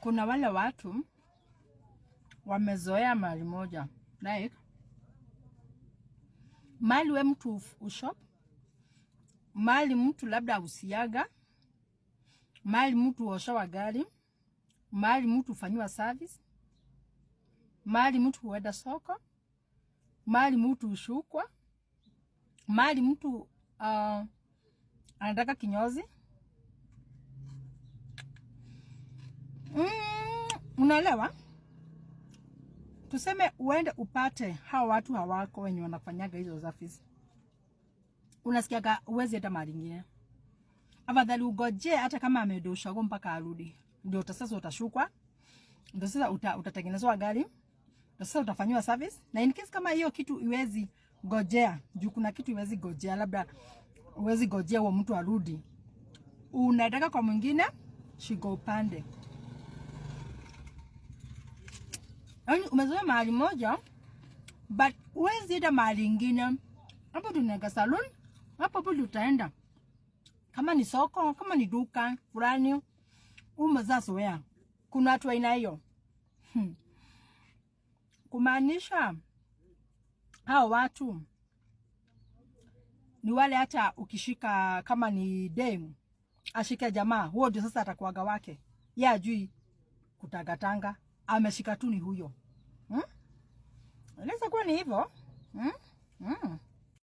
Kuna wale watu wamezoea mali moja, like mali we mtu ushop, mali mtu labda usiaga, mali mtu oshawa gari, mali mtu ufanywa service, mali mtu huenda soko, mali mtu ushukwa, mali mtu anataka kinyozi. Unaelewa? Tuseme uende upate hao watu hawako wenye wanafanyaga hizo service. Unasikiaga uwezi hata mali nyingine. Afadhali ugoje hata kama amedosha go mpaka arudi. Ndio sasa utashukwa. Ndio sasa utatengenezwa gari. Ndio sasa utafanywa service. Na in case kama hiyo kitu iwezi gojea, juu kuna kitu iwezi gojea, labda uwezi gojea huo mtu arudi, unataka kwa mwingine, shigo upande. Yaani umezoea mahali moja, but uwezi enda mahali ingine. Hapo tunaeka salon, hapo utaenda. Kama ni soko, kama ni duka fulani, umezoea. Kuna watu aina hiyo. Kumaanisha hao watu ni wale hata ukishika kama ni demu, ashike jamaa, huo ndio sasa atakuaga wake. Yeye ajui kutagatanga, ameshika tu ni huyo. Inaweza kuwa ni hivyo.